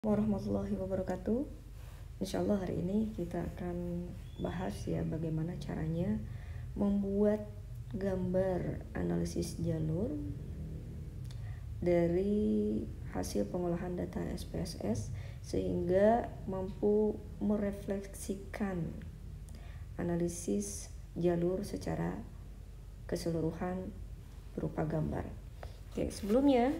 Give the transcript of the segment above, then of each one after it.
Warahmatullahi wabarakatuh. Insya Allah hari ini kita akan bahas ya bagaimana caranya membuat gambar analisis jalur dari hasil pengolahan data SPSS sehingga mampu merefleksikan analisis jalur secara keseluruhan berupa gambar. Oke, sebelumnya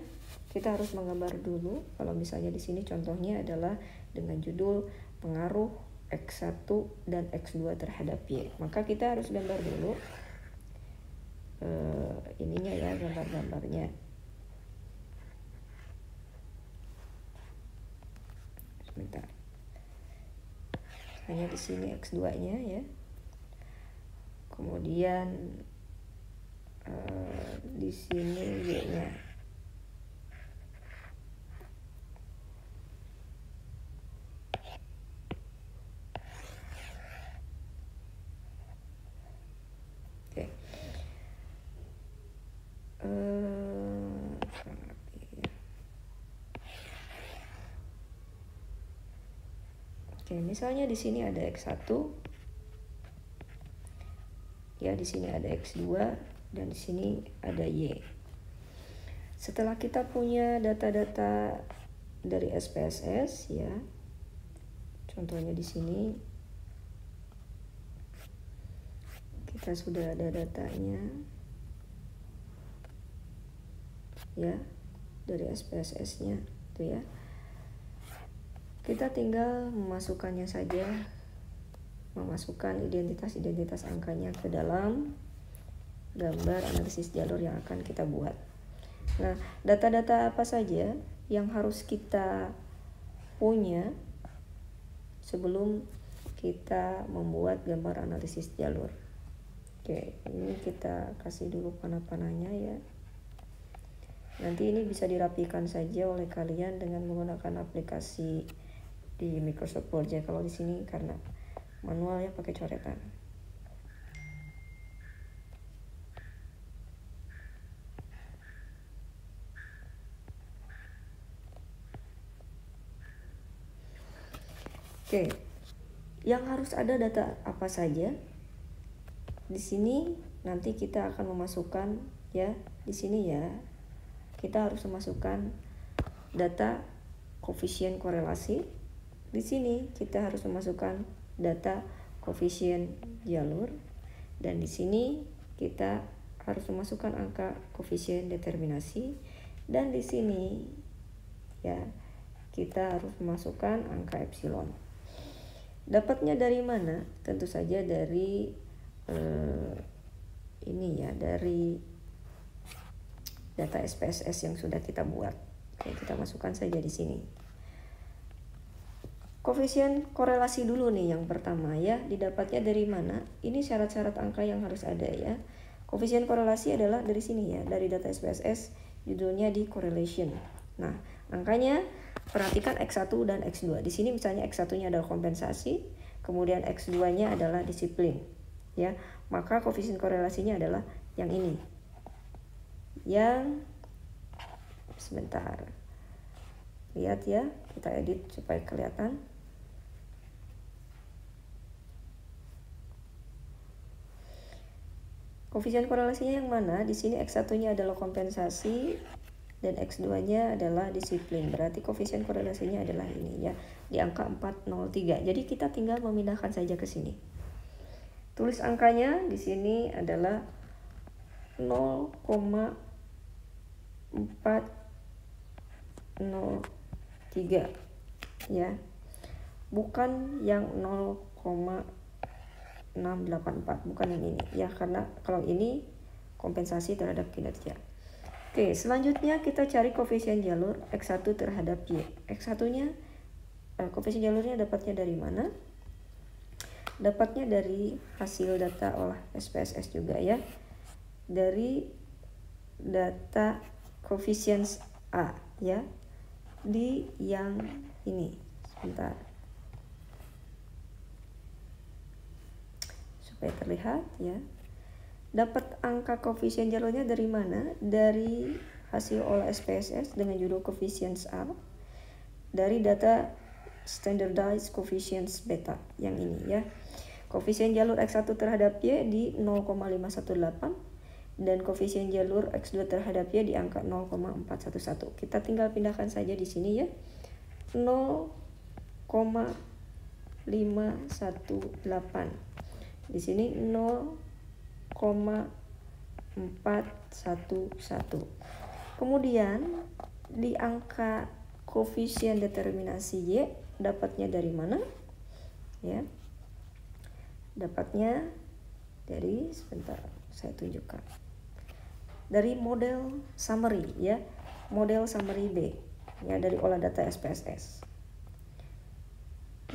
kita harus menggambar dulu. Kalau misalnya di sini contohnya adalah dengan judul pengaruh X1 dan X2 terhadap Y. Maka kita harus gambar dulu ininya ya, gambar-gambarnya. Sebentar. Hanya di sini X2-nya ya. Kemudian di sini Y-nya. Oke, misalnya di sini ada X1, ya di sini ada X2 dan di sini ada Y. Setelah kita punya data-data dari SPSS ya, contohnya di sini kita sudah ada datanya ya dari SPSS-nya tuh ya. Kita tinggal memasukkannya saja, memasukkan identitas angkanya ke dalam gambar analisis jalur yang akan kita buat. Nah, data-data apa saja yang harus kita punya sebelum kita membuat gambar analisis jalur? Oke, ini kita kasih dulu panah-panahnya ya. Nanti ini bisa dirapikan saja oleh kalian dengan menggunakan aplikasi di Microsoft Word ya. Kalau di sini karena manual ya pakai coretan. Oke, yang harus ada data apa saja? Di sini nanti kita akan memasukkan ya, di sini ya. Kita harus memasukkan data koefisien korelasi. Di sini kita harus memasukkan data koefisien jalur dan di sini kita harus memasukkan angka koefisien determinasi dan di sini ya kita harus memasukkan angka epsilon. Dapatnya dari mana? Tentu saja dari ini ya, dari data SPSS yang sudah kita buat. Oke, kita masukkan saja di sini. Koefisien korelasi dulu nih yang pertama ya, didapatnya dari mana? Ini syarat-syarat angka yang harus ada ya. Koefisien korelasi adalah dari sini ya, dari data SPSS, judulnya di correlation. Nah, angkanya perhatikan X1 dan X2. Di sini misalnya X1-nya adalah kompensasi, kemudian X2-nya adalah disiplin. Ya, maka koefisien korelasinya adalah yang ini. Yang sebentar. Lihat ya, kita edit supaya kelihatan. Koefisien korelasinya yang mana? Di sini X1-nya adalah kompensasi dan X2-nya adalah disiplin. Berarti koefisien korelasinya adalah ini ya, di angka 403. Jadi kita tinggal memindahkan saja ke sini. Tulis angkanya di sini adalah 0,403 ya. Bukan yang 0,684, bukan yang ini ya, karena kalau ini kompensasi terhadap kinerja. Oke, selanjutnya kita cari koefisien jalur X1 terhadap Y. X1-nya koefisien jalurnya dapatnya dari mana? Dapatnya dari hasil data olah SPSS juga ya. Dari data koefisien A ya. Di yang ini. Sebentar. Supaya terlihat ya. Dapat angka koefisien jalurnya dari mana? Dari hasil olah SPSS dengan judul koefisien A. dari data standardized coefficients beta yang ini ya. Koefisien jalur X1 terhadap Y di 0,518 dan koefisien jalur X2 terhadap Y di angka 0,411. Kita tinggal pindahkan saja di sini ya. 0,518. Di sini 0,411. Kemudian di angka koefisien determinasi Y dapatnya dari mana? Ya. Dapatnya dari, sebentar saya tunjukkan. Dari model summary ya. Model summary B ya, dari olah data SPSS.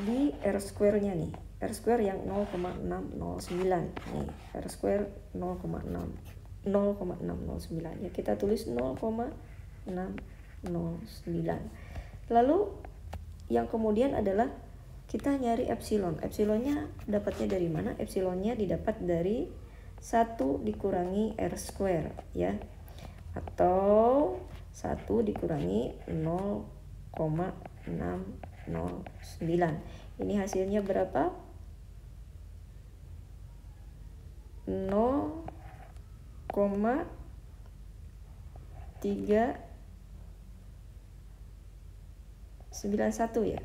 Di R square-nya nih. R square yang 0,609 nih. R square 0,609 ya, kita tulis 0,609. Lalu yang kemudian adalah kita nyari epsilon. Epsilonnya dapatnya dari mana? Epsilonnya didapat dari 1 dikurangi R square ya, atau 1 dikurangi 0,609. Ini hasilnya berapa? 0,391 ya.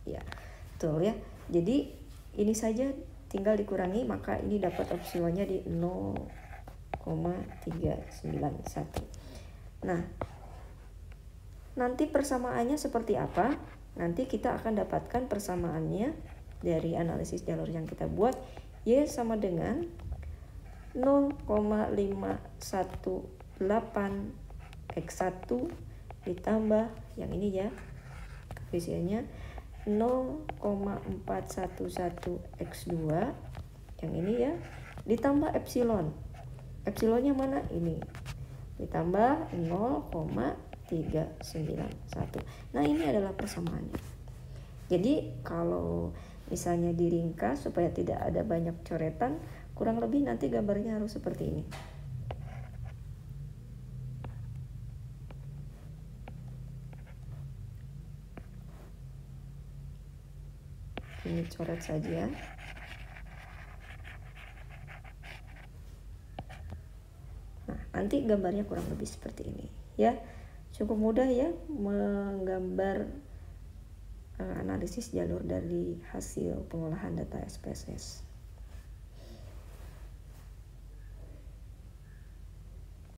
Ya, betul ya. Jadi ini saja tinggal dikurangi, maka ini dapat epsilonnya di 0,391. Nah, nanti persamaannya seperti apa? Nanti kita akan dapatkan persamaannya dari analisis jalur yang kita buat. Y sama dengan 0,518 X1 ditambah yang ini ya, koefisiennya 0,411 X2 yang ini ya, ditambah epsilon. Epsilonnya mana? Ini. Ditambah 0,391. Nah, ini adalah persamaannya. Jadi kalau misalnya diringkas supaya tidak ada banyak coretan, kurang lebih nanti gambarnya harus seperti ini. Ini coret saja. Nah, nanti gambarnya kurang lebih seperti ini ya. Cukup mudah ya menggambar analisis jalur dari hasil pengolahan data SPSS.